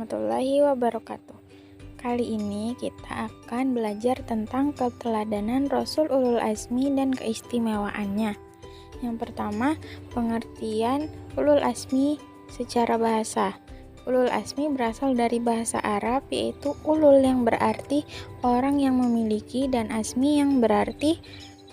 warahmatullahi wabarakatuh. Kali ini kita akan belajar tentang keteladanan Rasul Ulul Azmi dan keistimewaannya. Yang pertama, pengertian Ulul Azmi secara bahasa. Ulul Azmi berasal dari bahasa Arab, yaitu ulul yang berarti orang yang memiliki dan azmi yang berarti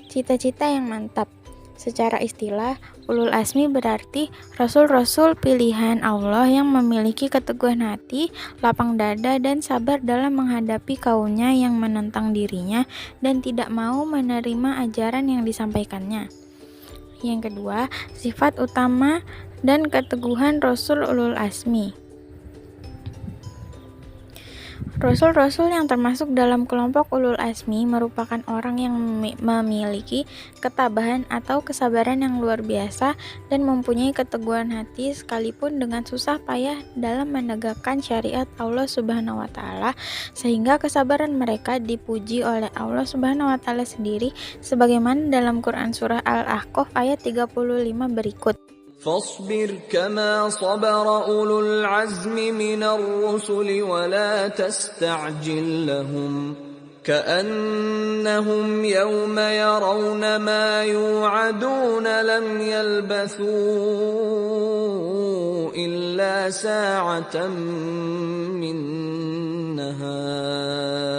cita-cita yang mantap. Secara istilah, ulul azmi berarti rasul-rasul pilihan Allah yang memiliki keteguhan hati, lapang dada, dan sabar dalam menghadapi kaumnya yang menentang dirinya dan tidak mau menerima ajaran yang disampaikannya. Yang kedua, sifat utama dan keteguhan Rasul Ulul Azmi. Rasul-rasul yang termasuk dalam kelompok ulul azmi merupakan orang yang memiliki ketabahan atau kesabaran yang luar biasa dan mempunyai keteguhan hati sekalipun dengan susah payah dalam menegakkan syariat Allah Subhanahu wa taala, sehingga kesabaran mereka dipuji oleh Allah Subhanahu wa taala sendiri sebagaimana dalam Quran surah Al-Ahqaf ayat 35 berikut. فاصبر كما صبر أولو العزم من الرسل ولا تستعجل لهم كأنهم يوم يرون ما يوعدون لم يلبثوا إلا ساعة من نهار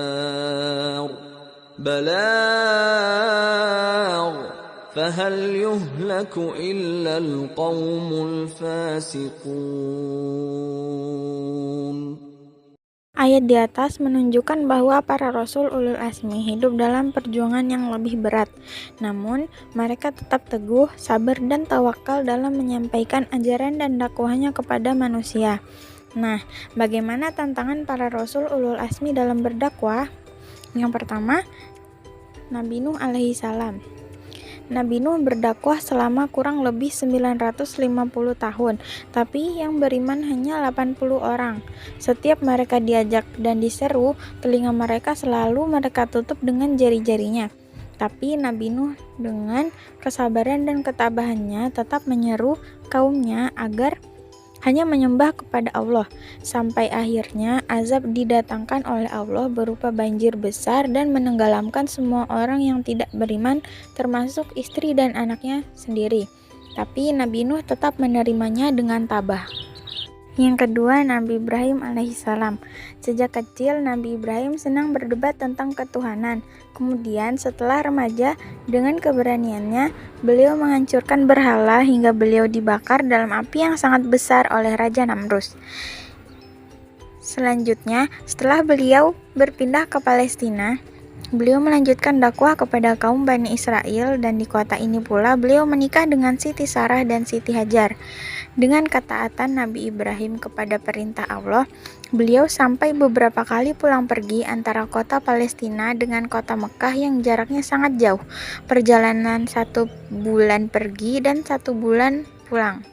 بلاغ فهل يهلك إلا القوم الفاسقون. Ayat di atas menunjukkan bahwa para rasul ulul azmi hidup dalam perjuangan yang lebih berat. Namun, mereka tetap teguh, sabar, dan tawakal dalam menyampaikan ajaran dan dakwahnya kepada manusia. Nah, bagaimana tantangan para rasul ulul azmi dalam berdakwah? Yang pertama, Nabi Nuh alaihi salam. Nabi Nuh berdakwah selama kurang lebih 950 tahun, tapi yang beriman hanya 80 orang. Setiap mereka diajak dan diseru, telinga mereka selalu mereka tutup dengan jari-jarinya. Tapi Nabi Nuh dengan kesabaran dan ketabahannya tetap menyeru kaumnya agar hanya menyembah kepada Allah, sampai akhirnya azab didatangkan oleh Allah berupa banjir besar dan menenggelamkan semua orang yang tidak beriman, termasuk istri dan anaknya sendiri. Tapi Nabi Nuh tetap menerimanya dengan tabah. Yang kedua, Nabi Ibrahim alaihissalam. Sejak kecil, Nabi Ibrahim senang berdebat tentang ketuhanan. Kemudian setelah remaja, dengan keberaniannya, beliau menghancurkan berhala hingga beliau dibakar dalam api yang sangat besar oleh Raja Namrus. Selanjutnya, setelah beliau berpindah ke Palestina, beliau melanjutkan dakwah kepada kaum Bani Israel, dan di kota ini pula beliau menikah dengan Siti Sarah dan Siti Hajar. Dengan ketaatan Nabi Ibrahim kepada perintah Allah, beliau sampai beberapa kali pulang pergi antara kota Palestina dengan kota Mekah yang jaraknya sangat jauh, perjalanan 1 bulan pergi dan 1 bulan pulang.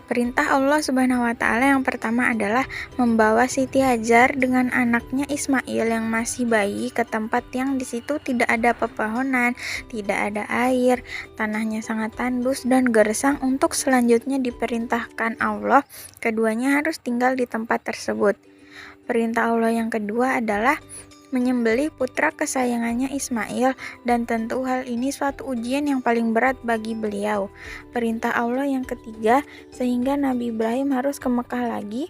Perintah Allah Subhanahu wa taala yang pertama adalah membawa Siti Hajar dengan anaknya Ismail yang masih bayi ke tempat yang di situ tidak ada pepohonan, tidak ada air, tanahnya sangat tandus dan gersang. Untuk selanjutnya diperintahkan Allah, keduanya harus tinggal di tempat tersebut. Perintah Allah yang kedua adalah menyembelih putra kesayangannya Ismail, dan tentu hal ini suatu ujian yang paling berat bagi beliau. Perintah Allah yang ketiga, sehingga Nabi Ibrahim harus ke Mekah lagi,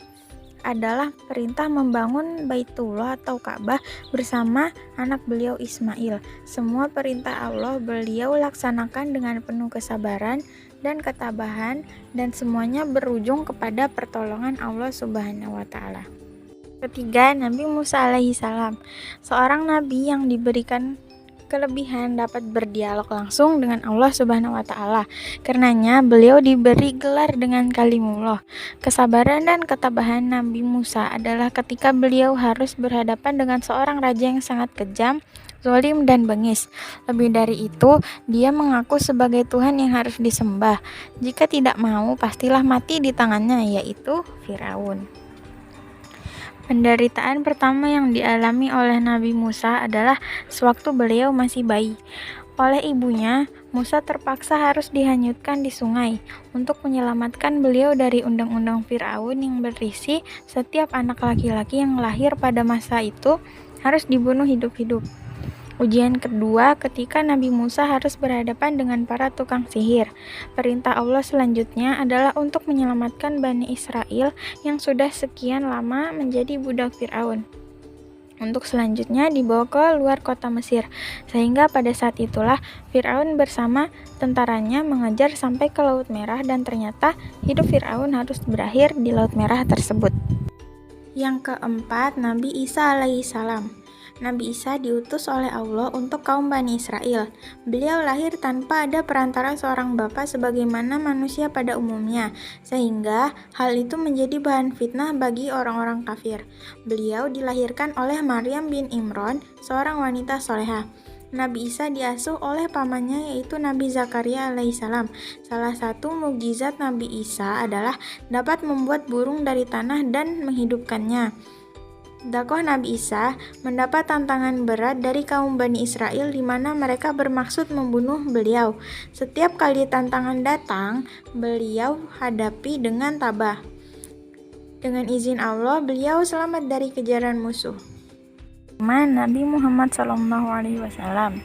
adalah perintah membangun Baitullah atau Ka'bah bersama anak beliau Ismail. Semua perintah Allah beliau laksanakan dengan penuh kesabaran dan ketabahan, dan semuanya berujung kepada pertolongan Allah Subhanahu wa taala. Ketiga, Nabi Musa alaihi salam. Seorang nabi yang diberikan kelebihan dapat berdialog langsung dengan Allah Subhanahu wa taala. Karenanya beliau diberi gelar dengan Kalimullah. Kesabaran dan ketabahan Nabi Musa adalah ketika beliau harus berhadapan dengan seorang raja yang sangat kejam, zalim, dan bengis. Lebih dari itu, dia mengaku sebagai Tuhan yang harus disembah. Jika tidak mau, pastilah mati di tangannya, yaitu Firaun. Penderitaan pertama yang dialami oleh Nabi Musa adalah sewaktu beliau masih bayi. Oleh ibunya, Musa terpaksa harus dihanyutkan di sungai untuk menyelamatkan beliau dari undang-undang Firaun yang berisi setiap anak laki-laki yang lahir pada masa itu harus dibunuh hidup-hidup. Ujian kedua ketika Nabi Musa harus berhadapan dengan para tukang sihir. Perintah Allah selanjutnya adalah untuk menyelamatkan Bani Israel yang sudah sekian lama menjadi budak Firaun. Untuk selanjutnya dibawa ke luar kota Mesir, sehingga pada saat itulah Firaun bersama tentaranya mengejar sampai ke Laut Merah dan ternyata hidup Firaun harus berakhir di Laut Merah tersebut. Yang keempat, Nabi Isa alaihissalam. Nabi Isa diutus oleh Allah untuk kaum Bani Israel. Beliau lahir tanpa ada perantara seorang bapa sebagaimana manusia pada umumnya, sehingga hal itu menjadi bahan fitnah bagi orang-orang kafir. Beliau dilahirkan oleh Maryam bin Imran, seorang wanita solehah. Nabi Isa diasuh oleh pamannya yaitu Nabi Zakaria alaihissalam. Salah satu mukjizat Nabi Isa adalah dapat membuat burung dari tanah dan menghidupkannya. Dakwah Nabi Isa mendapat tantangan berat dari kaum Bani Israel di mana mereka bermaksud membunuh beliau. Setiap kali tantangan datang, beliau hadapi dengan tabah. Dengan izin Allah, beliau selamat dari kejaran musuh. Nabi Muhammad SAW.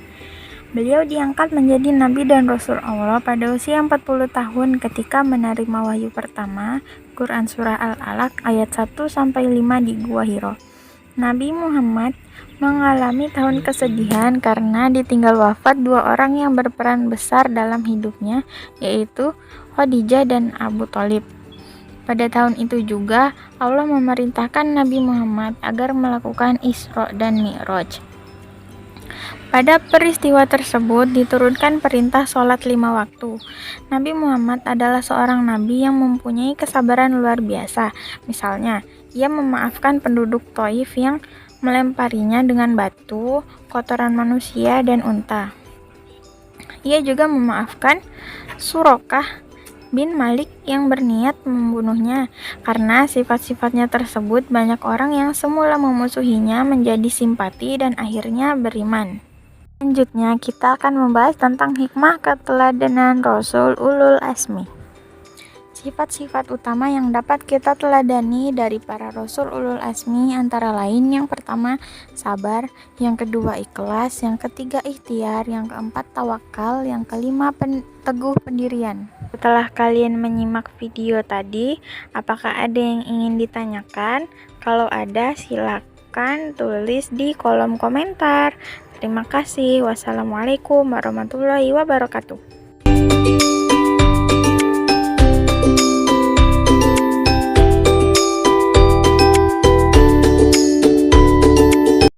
Beliau diangkat menjadi Nabi dan Rasul Allah pada usia 40 tahun ketika menerima wahyu pertama, Quran Surah Al-Alaq ayat 1-5 di Gua Hiro. Nabi Muhammad mengalami tahun kesedihan karena ditinggal wafat dua orang yang berperan besar dalam hidupnya, yaitu Khadijah dan Abu Thalib. Pada tahun itu juga Allah memerintahkan Nabi Muhammad agar melakukan Isra dan Mi'raj. Pada peristiwa tersebut diturunkan perintah sholat 5 waktu. Nabi Muhammad adalah seorang nabi yang mempunyai kesabaran luar biasa. Misalnya, ia memaafkan penduduk Thaif yang melemparinya dengan batu, kotoran manusia, dan unta. Ia juga memaafkan Suraqah bin Malik yang berniat membunuhnya. Karena sifat-sifatnya tersebut, banyak orang yang semula memusuhinya menjadi simpati dan akhirnya beriman. Selanjutnya, kita akan membahas tentang hikmah keteladanan Rasul Ulul Azmi. Sifat-sifat utama yang dapat kita teladani dari para Rasul Ulul Azmi antara lain yang pertama, sabar, yang kedua ikhlas, yang ketiga ikhtiar, yang keempat tawakal, yang kelima teguh pendirian. Setelah kalian menyimak video tadi, apakah ada yang ingin ditanyakan? Kalau ada, silakan tulis di kolom komentar. Terima kasih. Wassalamualaikum warahmatullahi wabarakatuh.